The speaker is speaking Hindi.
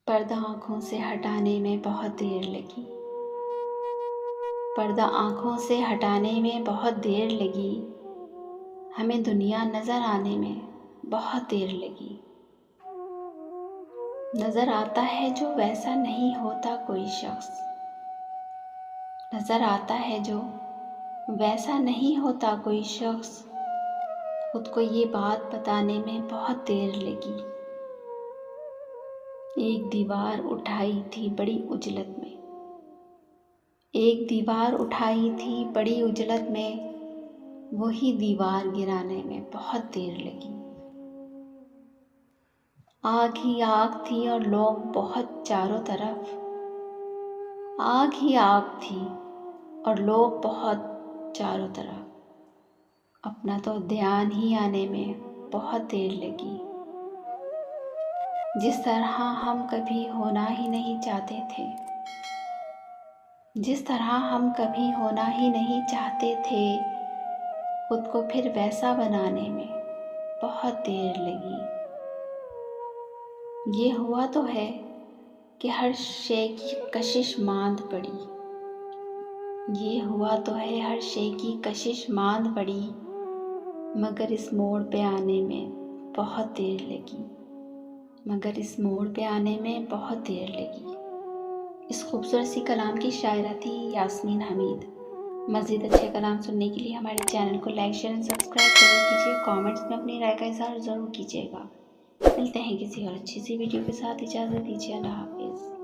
पर्दा आँखों से हटाने में बहुत देर लगी। पर्दा आँखों से हटाने में बहुत देर लगी। हमें दुनिया नज़र आने में बहुत देर लगी। नज़र आता है जो वैसा नहीं होता कोई शख्स। नज़र आता है जो वैसा नहीं होता कोई शख्स। खुद को ये बात बताने में बहुत देर लगी। एक दीवार उठाई थी बड़ी उजलत में। एक दीवार उठाई थी बड़ी उजलत में। वही दीवार गिराने में बहुत देर लगी। आग ही आग थी और लोग बहुत चारों तरफ। आग ही आग थी और लोग बहुत चारों तरफ। अपना तो ध्यान ही आने में बहुत देर लगी। जिस तरह हम कभी होना ही नहीं चाहते थे, जिस तरह हम कभी होना ही नहीं चाहते थे, खुद को फिर वैसा बनाने में बहुत देर लगी। ये हुआ तो है कि हर शे की कशिश मांद पड़ी। ये हुआ तो है हर शे की कशिश मांद पड़ी। मगर इस मोड़ पे आने में बहुत देर लगी। मगर इस मोड़ पे आने में बहुत देर लगी। इस खूबसूरत सी कलाम की शायरा थी यास्मीन हमीद। मज़ीद अच्छे कलाम सुनने के लिए हमारे चैनल को लाइक शेयर एंड सब्सक्राइब ज़रूर कीजिए। कमेंट्स में अपनी राय का इज़हार ज़रूर कीजिएगा। मिलते हैं किसी और अच्छी सी वीडियो के साथ। इजाज़त दीजिए। अल्लाह हाफिज़।